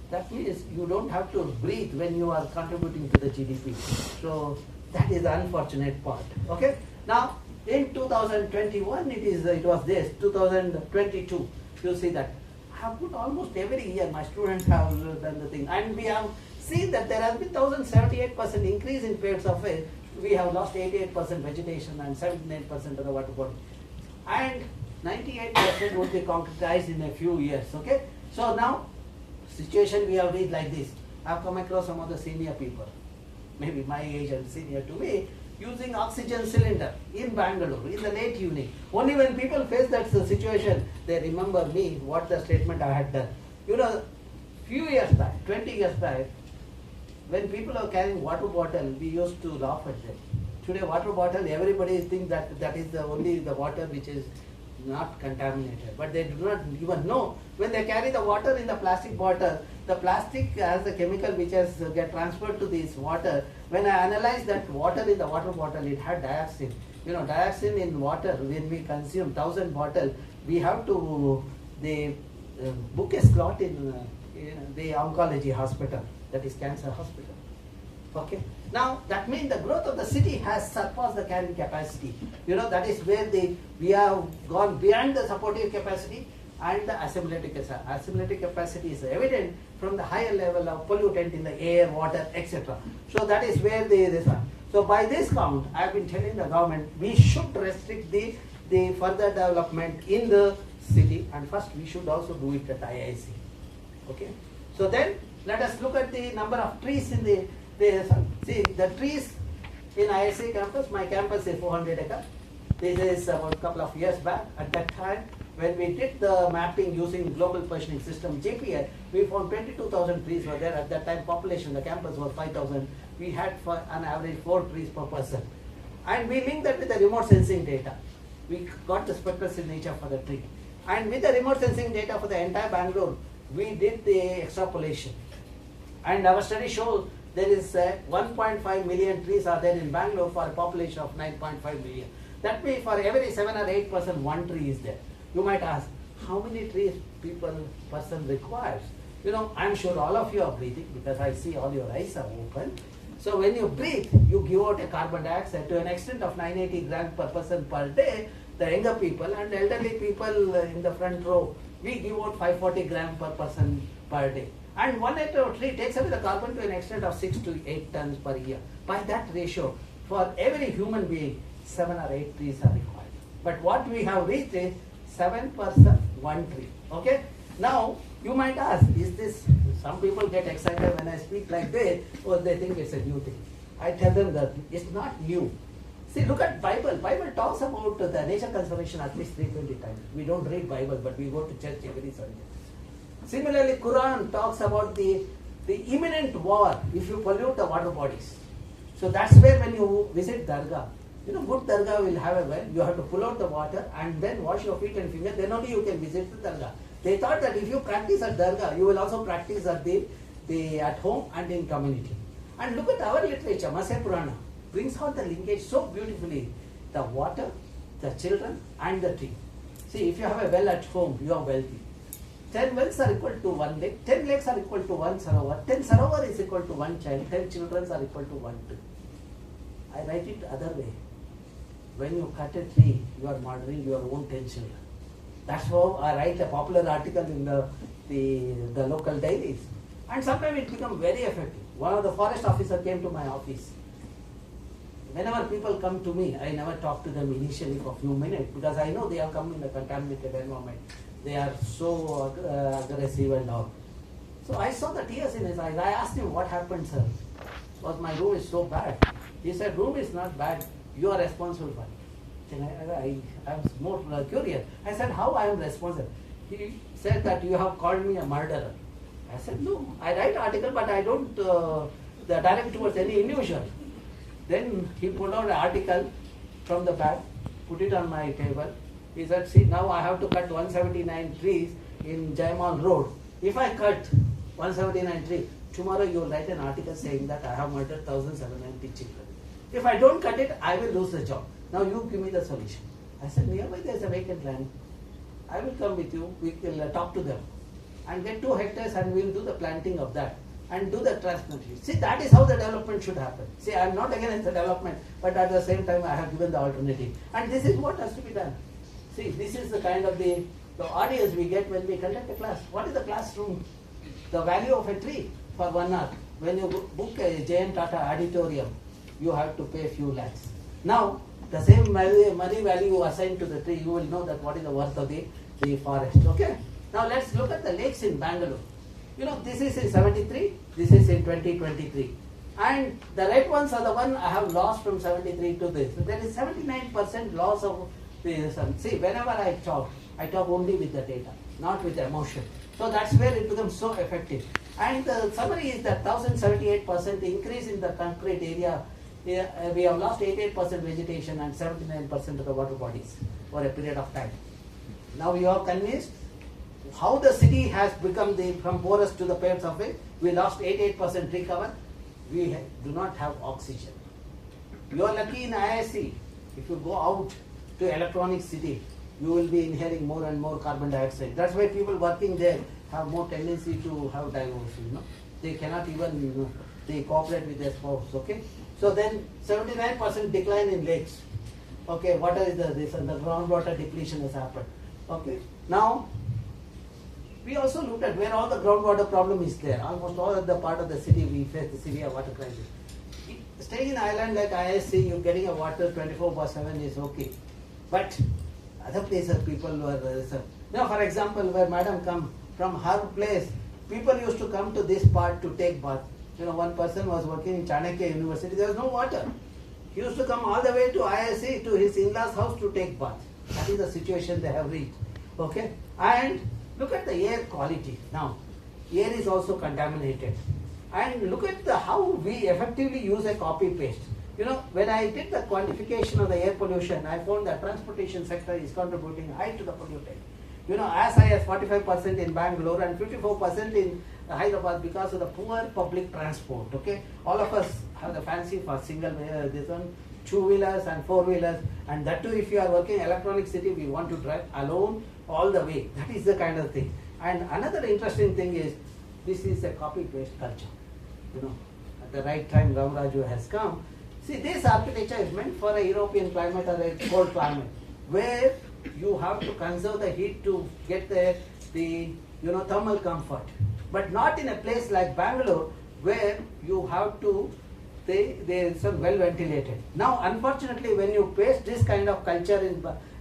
That means you don't have to breathe when you are contributing to the GDP. So that is the unfortunate part. Okay. Now in 2021 it was this. 2022 you see that I have put almost every year my students have done the thing, and we have seen that there has been 1,078% increase in pairs of fish. We have lost 88% vegetation and 79% of the water body. And 98% would be concretized in a few years. Okay. So now, situation we have read like this. I have come across some of the senior people, maybe my age and senior to me, using oxygen cylinder in Bengaluru in the late evening. Only when people face that situation, they remember me, what the statement I had done. You know, few years back, 20 years back, when people are carrying water bottle, we used to laugh at them. Today, water bottle, everybody thinks that that is the only the water which is not contaminated. But they do not even know. When they carry the water in the plastic bottle, the plastic has the chemical which has get transferred to this water. When I analyzed that water in the water bottle, it had dioxin. You know, dioxin in water, when we consume 1,000 bottles, we have to, they book a slot in the oncology hospital, that is cancer hospital. Okay. Now that means the growth of the city has surpassed the carrying capacity. You know, that is where we have gone beyond the supportive capacity and the assimilative capacity. Assimilative capacity is evident from the higher level of pollutant in the air, water, etc. So that is where this one. So by this count, I have been telling the government we should restrict the further development in the city, and first we should also do it at IISc. Okay. So then let us look at the number of trees in the see the trees in IISc campus. My campus is 400 acres. This is about a couple of years back. At that time, when we did the mapping using global positioning system GPL, we found 22,000 trees were there. At that time, population the campus was 5,000. We had for an average 4 trees per person, and we linked that with the remote sensing data. We got the spectral signature for the tree, and with the remote sensing data for the entire Bangalore, we did the extrapolation, and our study shows there is 1.5 million trees are there in Bangalore for a population of 9.5 million. That means for every 7 or 8 person, one tree is there. You might ask, how many trees person requires? You know, I'm sure all of you are breathing because I see all your eyes are open. So when you breathe, you give out a carbon dioxide to an extent of 980 grams per person per day. The younger people and elderly people in the front row, we give out 540 grams per person per day. And 1 hectare of tree takes away the carbon to an extent of 6 to 8 tons per year. By that ratio, for every human being, 7 or 8 trees are required. But what we have reached is 7 person, 1 tree. Okay? Now, you might ask, is this, some people get excited when I speak like this, or they think it's a new thing. I tell them that it's not new. See, look at Bible. Bible talks about the nature conservation at least 320 times. We don't read Bible, but we go to church every Sunday. Similarly, Quran talks about the imminent war if you pollute the water bodies. So that's where when you visit Dargah, you know, good Dargah will have a well, you have to pull out the water and then wash your feet and fingers, then only you can visit the Dargah. They thought that if you practice at Dargah, you will also practice at at home and in community. And look at our literature, Masya Purana brings out the linkage so beautifully, the water, the children and the tree. See, if you have a well at home, you are wealthy. 10 wells are equal to 1 lake, 10 lakes are equal to 1 sarovar, 10 sarovar is equal to 1 child, 10 children are equal to 1 tree. I write it other way. When you cut a tree, you are murdering your own 10 children. That's how I write a popular article in the local dailies. And sometimes it becomes very effective. One of the forest officers came to my office. Whenever people come to me, I never talk to them initially for a few minutes because I know they have come in a contaminated environment. They are so aggressive and all. So I saw the tears in his eyes. I asked him, what happened, sir? Because my room is so bad. He said, room is not bad. You are responsible for it. Then I was more curious. I said, how I am responsible? He said that you have called me a murderer. I said, no, I write article, but I don't direct towards any individual. Then he pulled out an article from the bag, put it on my table. He said, see, now I have to cut 179 trees in Jaimal Road. If I cut 179 trees, tomorrow you will write an article saying that I have murdered 1,790 children. If I don't cut it, I will lose the job. Now you give me the solution. I said, nearby there is a vacant land. I will come with you, we will talk to them and get 2 hectares and we will do the planting of that and do the transplantation. See, that is how the development should happen. See, I am not against the development, but at the same time I have given the alternative. And this is what has to be done. See, this is the kind of the audience we get when we conduct a class. What is the classroom? The value of a tree for 1 hour. When you book a JM Tata auditorium, you have to pay a few lakhs. Now, the same money value you assign to the tree, you will know that what is the worth of the forest. Okay. Now let's look at the lakes in Bengaluru. You know, this is in 73, this is in 2023. And the red ones are the one I have lost from 73 to this. So there is 79% loss of the sun. See, whenever I talk only with the data, not with the emotion. So that's where it becomes so effective. And the summary is that 1078% increase in the concrete area. We have lost 88% vegetation and 79% of the water bodies for a period of time. Now you are convinced how the city has become from poorest to the paved surface. We lost 88% tree cover. We do not have oxygen. You are lucky in IISc. If you go out to electronic city, you will be inhaling more and more carbon dioxide. That's why people working there have more tendency to have divorce. You know, they cannot even they cooperate with their spouse. Okay, so then 79% decline in lakes. Okay, water is this and the groundwater depletion has happened. Okay, now we also looked at where all the groundwater problem is there. Almost all of the part of the city we face the severe water crisis. Staying in island like IISc, you're getting a water 24/7 is okay, but other places people were now, for example, where madam come from her place, people used to come to this part to take bath. You know, one person was working in Chanakya University, there was no water. He used to come all the way to IISc to his in-laws house to take bath. That is the situation they have reached. Okay, and look at the air quality. Now, air is also contaminated. And look at how we effectively use a copy paste. You know, when I did the quantification of the air pollution, I found that transportation sector is contributing high to the pollutant. You know, as high as 45% in Bangalore and 54% in Hyderabad because of the poor public transport. Okay, all of us have the fancy for single this one, 2-wheelers and 4-wheelers, and that too if you are working electronic city, we want to drive alone all the way. That is the kind of thing. And another interesting thing is, this is a copy paste culture. You know, at the right time Ramaraju has come. See, this architecture is meant for a European climate or a cold climate, where you have to conserve the heat to get the thermal comfort, but not in a place like Bangalore where you have to they are well ventilated. Now, unfortunately, when you paste this kind of culture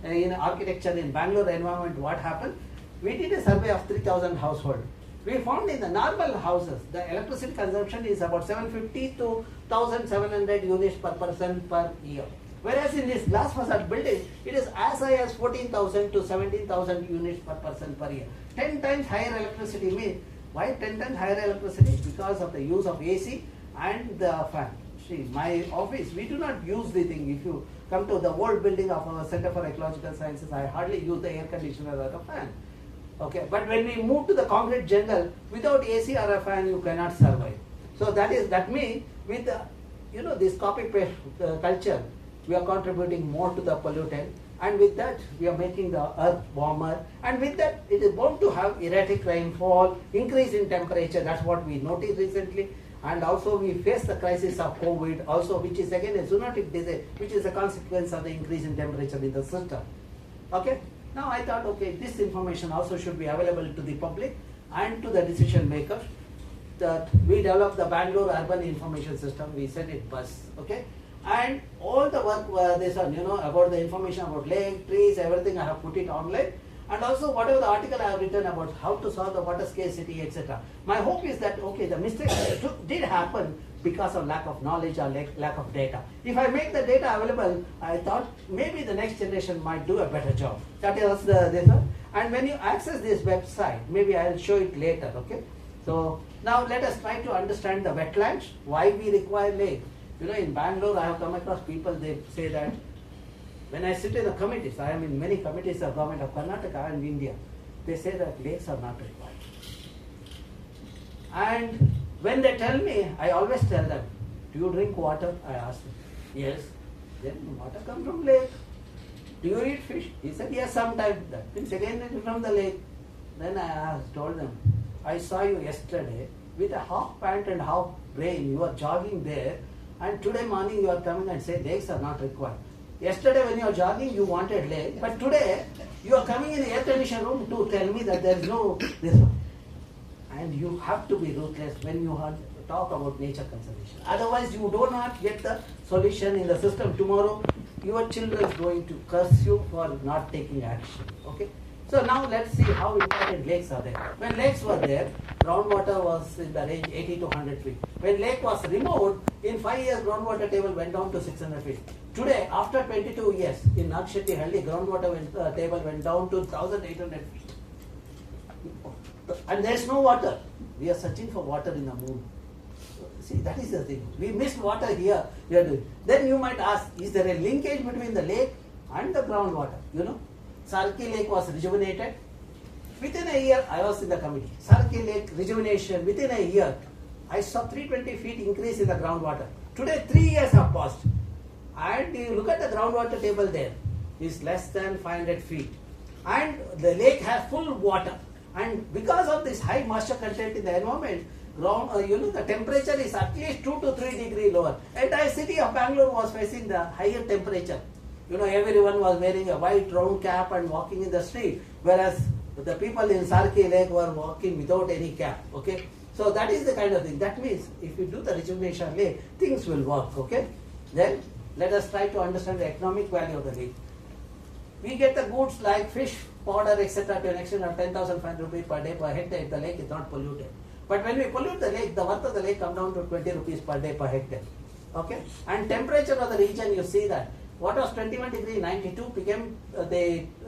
in architecture in Bangalore environment, what happened? We did a survey of 3,000 households. We found in the normal houses, the electricity consumption is about 750 to 1,700 units per person per year. Whereas in this glass facade building, it is as high as 14,000 to 17,000 units per person per year. 10 times higher electricity means, why 10 times higher electricity? Because of the use of AC and the fan. See, my office, we do not use the thing. If you come to the old building of our Center for Ecological Sciences, I hardly use the air conditioner or the fan. Okay, but when we move to the concrete jungle, without AC or a fan, you cannot survive. So that means with this copy paste culture, we are contributing more to the pollutant, and with that we are making the earth warmer, and with that it is bound to have erratic rainfall, increase in temperature. That's what we noticed recently, and also we face the crisis of COVID, also which is again a zoonotic disease, which is a consequence of the increase in temperature in the system. Okay. Now I thought, okay, this information also should be available to the public and to the decision makers. That we developed the Bangalore Urban Information System. We said it BUS, okay, and all the work about the information about lake, trees, everything I have put it online, and also whatever the article I have written about how to solve the water scarcity, etc. My hope is that okay, the mistakes did happen because of lack of knowledge or lack of data. If I make the data available, I thought maybe the next generation might do a better job. That is this one. And when you access this website, maybe I'll show it later, okay? So now let us try to understand the wetlands, why we require lake. You know, in Bangalore, I have come across people, they say that when I sit in the committees, I am in many committees of government of Karnataka and India, they say that lakes are not required. And when they tell me, I always tell them, do you drink water? I ask them, yes. Then water comes from lake. Do you eat fish? He said, yes, sometimes. That means again it is from the lake. Then I told them, I saw you yesterday with a half pant and half brain. You are jogging there, and today morning you are coming and say lakes are not required. Yesterday when you are jogging, you wanted lake, but today you are coming in the air conditioned room to tell me that there is no this one. And you have to be ruthless when you talk about nature conservation. Otherwise, you do not get the solution in the system. Tomorrow, your children is going to curse you for not taking action. Okay. So now let's see how important lakes are there. When lakes were there, groundwater was in the range 80 to 100 feet. When lake was removed, in 5 years groundwater table went down to 600 feet. Today, after 22 years, in Scarcity, groundwater table went down to 1800 feet. And there is no water. We are searching for water in the moon. See, that is the thing. We missed water here. We are doing. Then you might ask, is there a linkage between the lake and the groundwater? You know, Scarcity Lake was rejuvenated. Within a year, I was in the committee. Scarcity Lake rejuvenation, within a year, I saw 320 feet increase in the groundwater. Today, 3 years have passed. And you look at the groundwater table there, is less than 500 feet. And the lake has full water. And because of this high moisture content in the environment, the temperature is at least 2 to 3 degrees lower. Entire city of Bengaluru was facing the higher temperature. You know, everyone was wearing a white round cap and walking in the street, whereas the people in Scarcity Lake were walking without any cap. Okay, so that is the kind of thing. That means if you do the rejuvenation lake, things will work. Okay, then let us try to understand the economic value of the lake. We get the goods like fish, powder, etc. to an extent of 10,500 rupees per day per hectare if the lake is not polluted. But when we pollute the lake, the worth of the lake comes down to 20 rupees per day per hectare. Okay, and temperature of the region, you see that what was 21 degree 92 became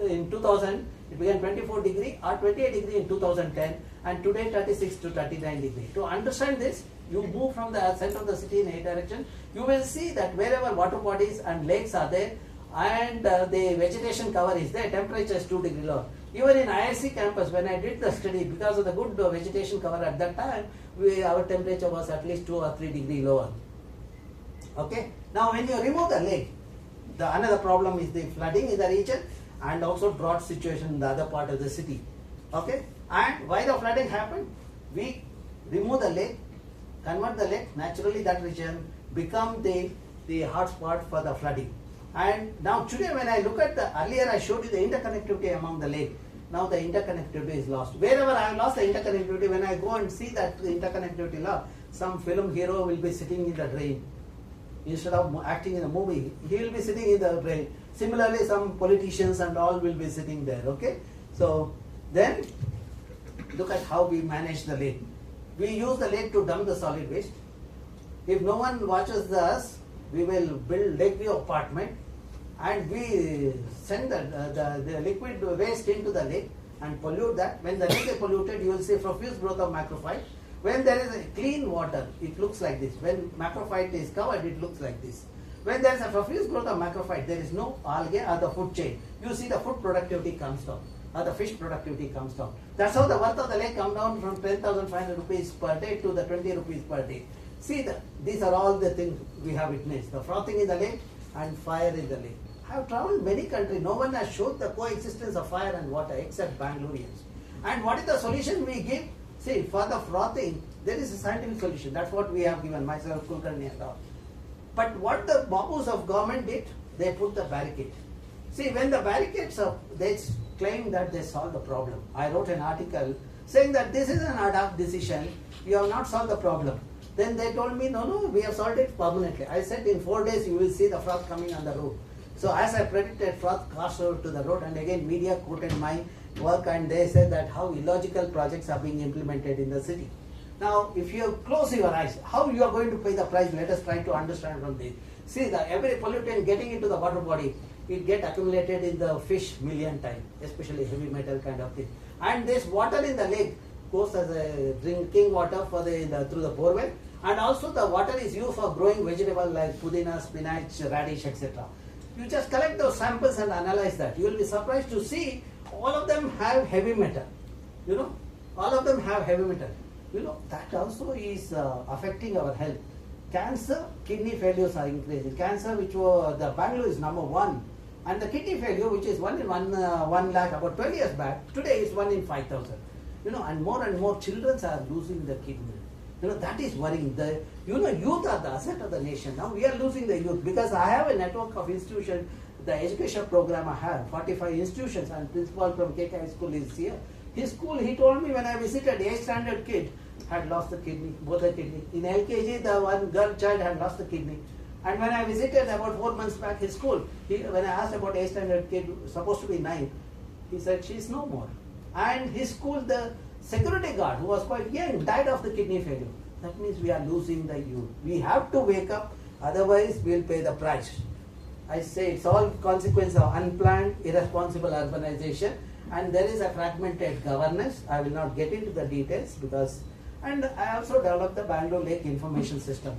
in 2000 it became 24 degree or 28 degree in 2010, and today 36 to 39 degree. To understand this, you move from the center of the city in a direction. You will see that wherever water bodies and lakes are there, and the vegetation cover is there, temperature is 2 degrees lower. Even in IISc campus, when I did the study, because of the good vegetation cover at that time, our temperature was at least 2 or 3 degrees lower. Okay. Now, when you remove the lake, another problem is the flooding in the region and also drought situation in the other part of the city. Okay. And why the flooding happened? We remove the lake, convert the lake, naturally that region become the hotspot for the flooding. And now today when I look at earlier I showed you the interconnectivity among the lake. Now the interconnectivity is lost. Wherever I have lost the interconnectivity, when I go and see that the interconnectivity lost, some film hero will be sitting in the drain. Instead of acting in a movie, he will be sitting in the drain. Similarly, some politicians and all will be sitting there. Okay. So then look at how we manage the lake. We use the lake to dump the solid waste. If no one watches us, we will build lake view apartment and we send the liquid waste into the lake and pollute that. When the lake is polluted, you will see profuse growth of macrophyte. When there is a clean water, it looks like this. When macrophyte is covered, it looks like this. When there is a profuse growth of macrophyte, there is no algae or the food chain. You see the food productivity comes down, or the fish productivity comes down. That's how the worth of the lake comes down from 10,500 rupees per day to the 20 rupees per day. See, these are all the things we have witnessed. The frothing in the lake and fire in the lake. I have traveled many countries. No one has showed the coexistence of fire and water except Bangaloreans. And what is the solution we give? See, for the frothing, there is a scientific solution. That's what we have given, myself, Kulkarni and all. But what the babus of government did, they put the barricade. See, when the barricades are, they claim that they solve the problem. I wrote an article saying that this is an ad hoc decision. You have not solved the problem. Then they told me, no, we have solved it permanently. I said in 4 days you will see the froth coming on the road. So as I predicted, froth crossed over to the road, and again media quoted my work and they said that how illogical projects are being implemented in the city. Now, if you close your eyes, how you are going to pay the price? Let us try to understand from this. See, every pollutant getting into the water body, it get accumulated in the fish million times, especially heavy metal kind of thing. And this water in the lake goes as a drinking water for through the borewell, and also the water is used for growing vegetables like pudina, spinach, radish, etc. You just collect those samples and analyze that. You will be surprised to see all of them have heavy metal. You know, all of them have heavy metal. You know, that also is affecting our health. Cancer, kidney failures are increasing. Cancer, which was the Bangalore is #1, and the kidney failure, which is 1 in 1 lakh about 12 years back, today is 1 in 5,000. You know, and more children are losing the kidney. You know, that is worrying. Youth are the asset of the nation. Now we are losing the youth, because I have a network of institutions, the education program I have, 45 institutions, and principal from KK High School is here. His school, he told me when I visited, 8th standard kid had lost the kidney, both the kidney. In LKG, the one girl child had lost the kidney. And when I visited about 4 months back his school, when I asked about 8th standard kid supposed to be 9, he said she's no more. And his school, the security guard who was quite young died of the kidney failure. That means we are losing the youth. We have to wake up, otherwise we'll pay the price. I say it's all consequence of unplanned, irresponsible urbanization, and there is a fragmented governance. I will not get into the details because, and I also developed the Bangalore Lake Information System.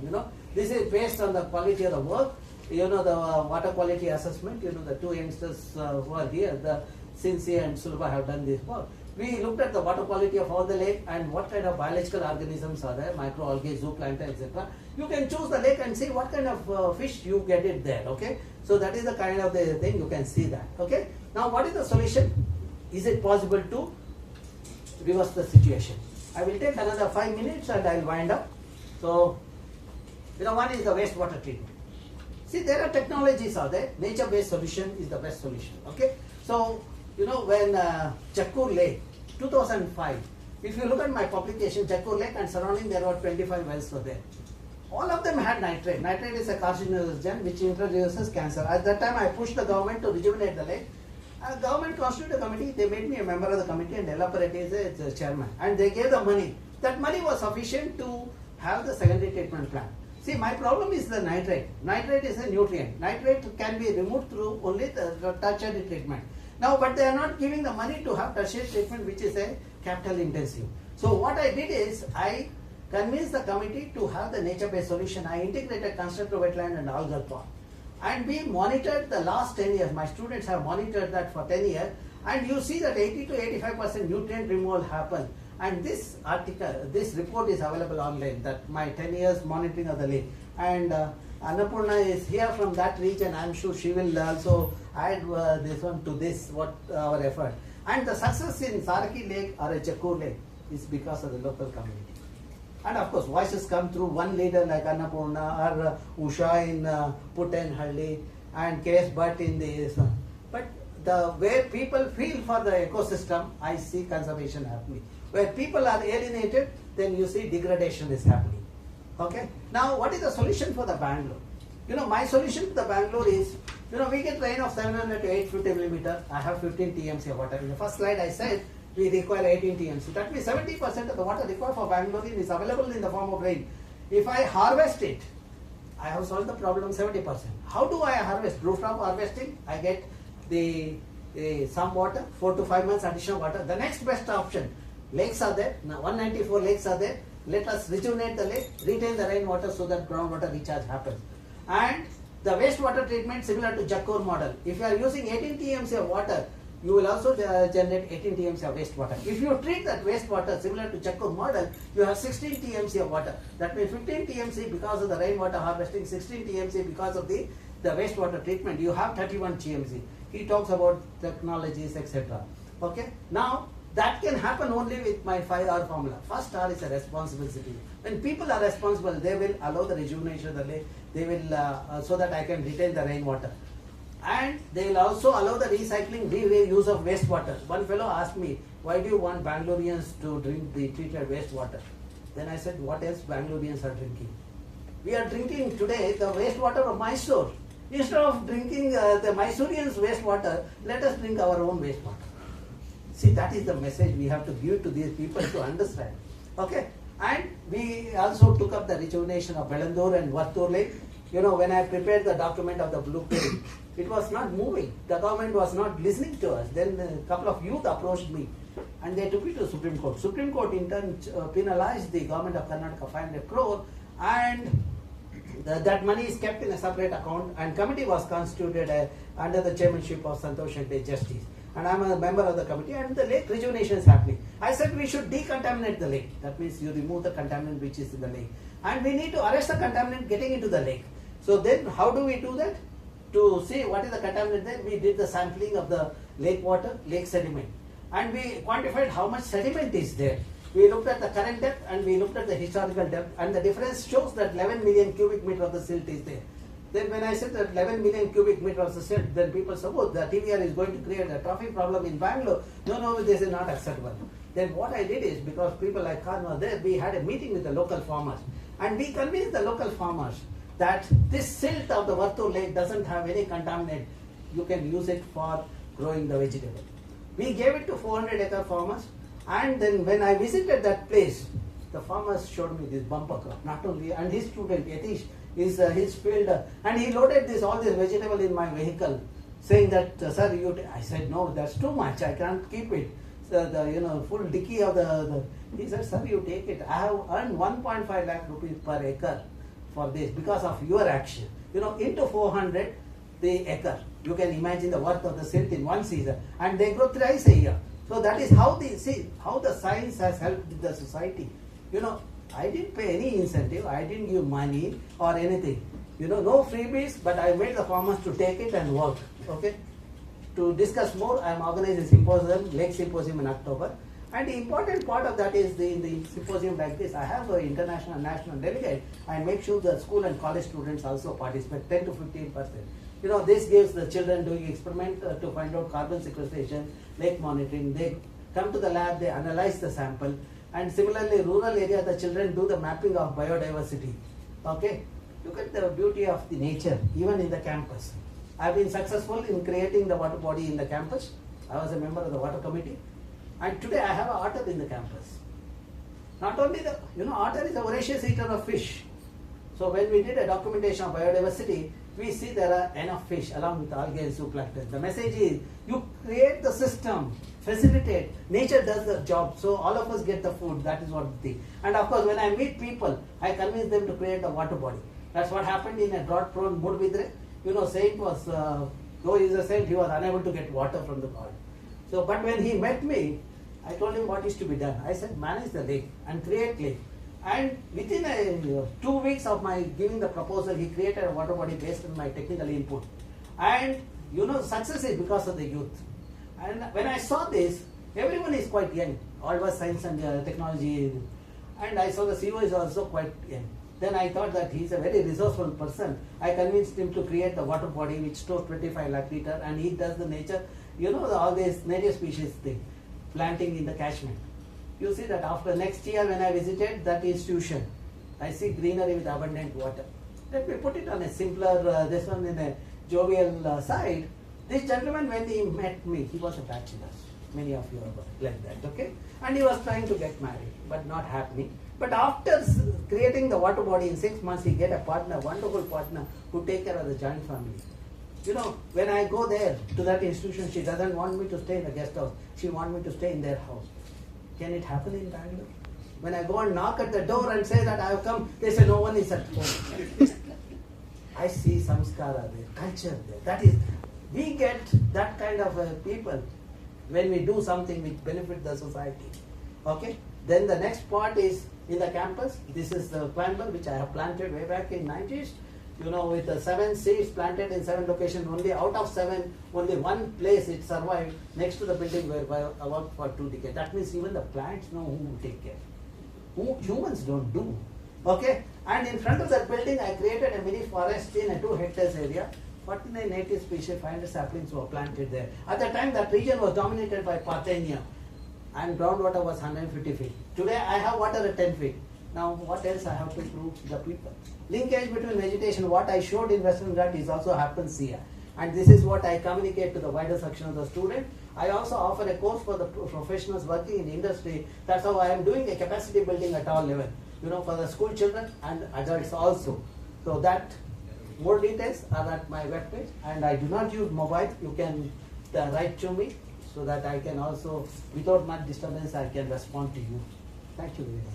This is based on the quality of the work. The water quality assessment. The two youngsters who are here, the Cincy and Sulba, have done this work. We looked at the water quality of all the lake and what kind of biological organisms are there, microalgae, zooplankton, etc. You can choose the lake and see what kind of fish you get it there, okay? So that is the kind of the thing, you can see that, okay? Now what is the solution? Is it possible to reverse the situation? I will take another 5 minutes and I will wind up. So, one is the wastewater treatment. See, there are technologies out there. Nature-based solution is the best solution, okay? So, when Jakkur Lake, 2005, if you look at my publication, Jakkur Lake and surrounding, there were 25 wells were there. All of them had nitrate. Nitrate is a carcinogen which introduces cancer. At that time, I pushed the government to rejuvenate the lake. Government constituted a committee. They made me a member of the committee and elaborated as a chairman. And they gave the money. That money was sufficient to have the secondary treatment plan. See, my problem is the nitrate. Nitrate is a nutrient. Nitrate can be removed through only the tertiary treatment. Now, but they are not giving the money to have tertiary treatment, which is a capital intensive. So what I did is, I convinced the committee to have the nature-based solution. I integrated constructive wetland and algal pond. And we monitored the last 10 years. My students have monitored that for 10 years. And you see that 80 to 85% nutrient removal happened. And this report is available online, that my 10 years monitoring of the lake. And Annapurna is here from that region. I'm sure she will also add this one to this, our effort. And the success in Saraki Lake or a Jakkur Lake is because of the local community. And of course, voices come through one leader like Annapurna or Usha in Puttenhalli and K.S. Bhatt in this. But where people feel for the ecosystem, I see conservation happening. Where people are alienated, then you see degradation is happening. Okay. Now, what is the solution for the Bangalore? My solution to the Bangalore is, we get rain of 700 to 850 millimeter. I have 15 TMC of water. In the first slide, I said we require 18 TMC. That means 70% of the water required for Bangalore is available in the form of rain. If I harvest it, I have solved the problem 70%. How do I harvest? Rooftop harvesting. I get some water, 4 to 5 months additional water. The next best option. Lakes are there. Now 194 lakes are there. Let us rejuvenate the lake, retain the rainwater so that groundwater recharge happens. And the wastewater treatment similar to Jakkur model. If you are using 18 TMC of water, you will also generate 18 TMC of wastewater. If you treat that wastewater similar to Jakkur model, you have 16 TMC of water. That means 15 TMC because of the rainwater harvesting, 16 TMC because of the wastewater treatment. You have 31 TMC. He talks about technologies, etc. Okay. Now, that can happen only with my 5R formula. First R is a responsible city. When people are responsible, they will allow the rejuvenation of the lake. They will, so that I can retain the rainwater. And they will also allow the recycling, reuse of wastewater. One fellow asked me, why do you want Bangaloreans to drink the treated wastewater? Then I said, what else Bangaloreans are drinking? We are drinking today the wastewater of Mysore. Instead of drinking the Mysoreans' wastewater, let us drink our own wastewater. See, that is the message we have to give to these people to understand. Okay? And we also took up the rejuvenation of Belandur and Vattur Lake. When I prepared the document of the blueprint, it was not moving. The government was not listening to us. Then a couple of youth approached me and they took it to Supreme Court. Supreme Court in turn penalized the government of Karnataka 500 crore and that money is kept in a separate account and committee was constituted under the chairmanship of Santosh Hegde Justice. And I am a member of the committee and the lake rejuvenation is happening. I said we should decontaminate the lake. That means you remove the contaminant which is in the lake. And we need to arrest the contaminant getting into the lake. So then how do we do that? To see what is the contaminant there, we did the sampling of the lake water, lake sediment. And we quantified how much sediment is there. We looked at the current depth and we looked at the historical depth and the difference shows that 11 million cubic meter of the silt is there. Then when I said that 11 million cubic meter of the silt, then people suppose the TVR is going to create a traffic problem in Bangalore. No, this is not acceptable. Then what I did is, because people like Khan were there, we had a meeting with the local farmers. And we convinced the local farmers that this silt of the Vartur lake doesn't have any contaminant. You can use it for growing the vegetable. We gave it to 400-acre farmers, and then when I visited that place, the farmers showed me this bumper crop. Not only, and his student Yatish is his field, and he loaded all this vegetable in my vehicle, saying that sir, I said no, that's too much. I can't keep it. So the full dicky of the. He said, sir, you take it. I have earned 1.5 lakh rupees per acre for this because of your action. Into 400 the acre. You can imagine the worth of the silt in one season, and they grow thrice a year. So that is how how the science has helped the society. I didn't pay any incentive. I didn't give money or anything. No freebies, but I made the farmers to take it and work. Okay. To discuss more, I am organizing a symposium, Lake Symposium in October. And the important part of that is in the symposium like this, I have an international and national delegate. I make sure the school and college students also participate, 10 to 15%. This gives the children doing experiment to find out carbon sequestration, lake monitoring. They come to the lab, they analyze the sample. And similarly, rural area, the children do the mapping of biodiversity. Okay? Look at the beauty of the nature, even in the campus. I've been successful in creating the water body in the campus. I was a member of the water committee. And today I have an otter in the campus. Not only otter is a voracious eater of fish. So when we did a documentation of biodiversity, we see there are enough fish along with algae and zooplankton. The message is, you create the system, facilitate, nature does the job, so all of us get the food. That is what the thing. And of course, when I meet people, I convince them to create a water body. That's what happened in a drought-prone Mudbidre. Saint was, though he is a saint, he was unable to get water from the God. So, but when he met me, I told him what is to be done. I said, manage the lake and create lake. And within 2 weeks of my giving the proposal, he created a water body based on my technical input. And success is because of the youth. And when I saw this, everyone is quite young. All was science and technology. And I saw the CEO is also quite young. Then I thought that he's a very resourceful person. I convinced him to create the water body which stores 25 lakh litre, and he does the nature, all these native species thing, planting in the catchment. You see that after next year when I visited that institution, I see greenery with abundant water. Let me put it on a simpler, this one in a jovial side. This gentleman, when he met me, he was a bachelor. Many of you are like that, okay? And he was trying to get married, but not happening. But after creating the water body in 6 months, he get a partner, wonderful partner, who take care of the joint family. When I go there to that institution, she doesn't want me to stay in the guest house. She wants me to stay in their house. Can it happen in Bangalore? When I go and knock at the door and say that I have come, they say no one is at home. I see samskara there, culture there. That is, we get that kind of people when we do something which benefit the society. Okay? Then the next part is in the campus. This is the climber which I have planted way back in 90s. With the 7 seeds planted in 7 locations, only out of 7, only one place it survived next to the building where I worked for 2 decades. That means even the plants know who to take care. Who humans don't do. Okay? And in front of that building, I created a mini forest in a 2 hectares area. 49 native species, 500 saplings were planted there. At the time, that region was dominated by Parthenia, and groundwater was 150 feet. Today, I have water at 10 feet. Now, what else I have to prove to the people? Linkage between vegetation, what I showed in Western Ghat is also happens here. And this is what I communicate to the wider section of the student. I also offer a course for the professionals working in industry. That's how I am doing a capacity building at all level, for the school children and adults also. So that more details are at my webpage, and I do not use mobile. You can write to me so that I can also, without much disturbance, I can respond to you. Thank you very much.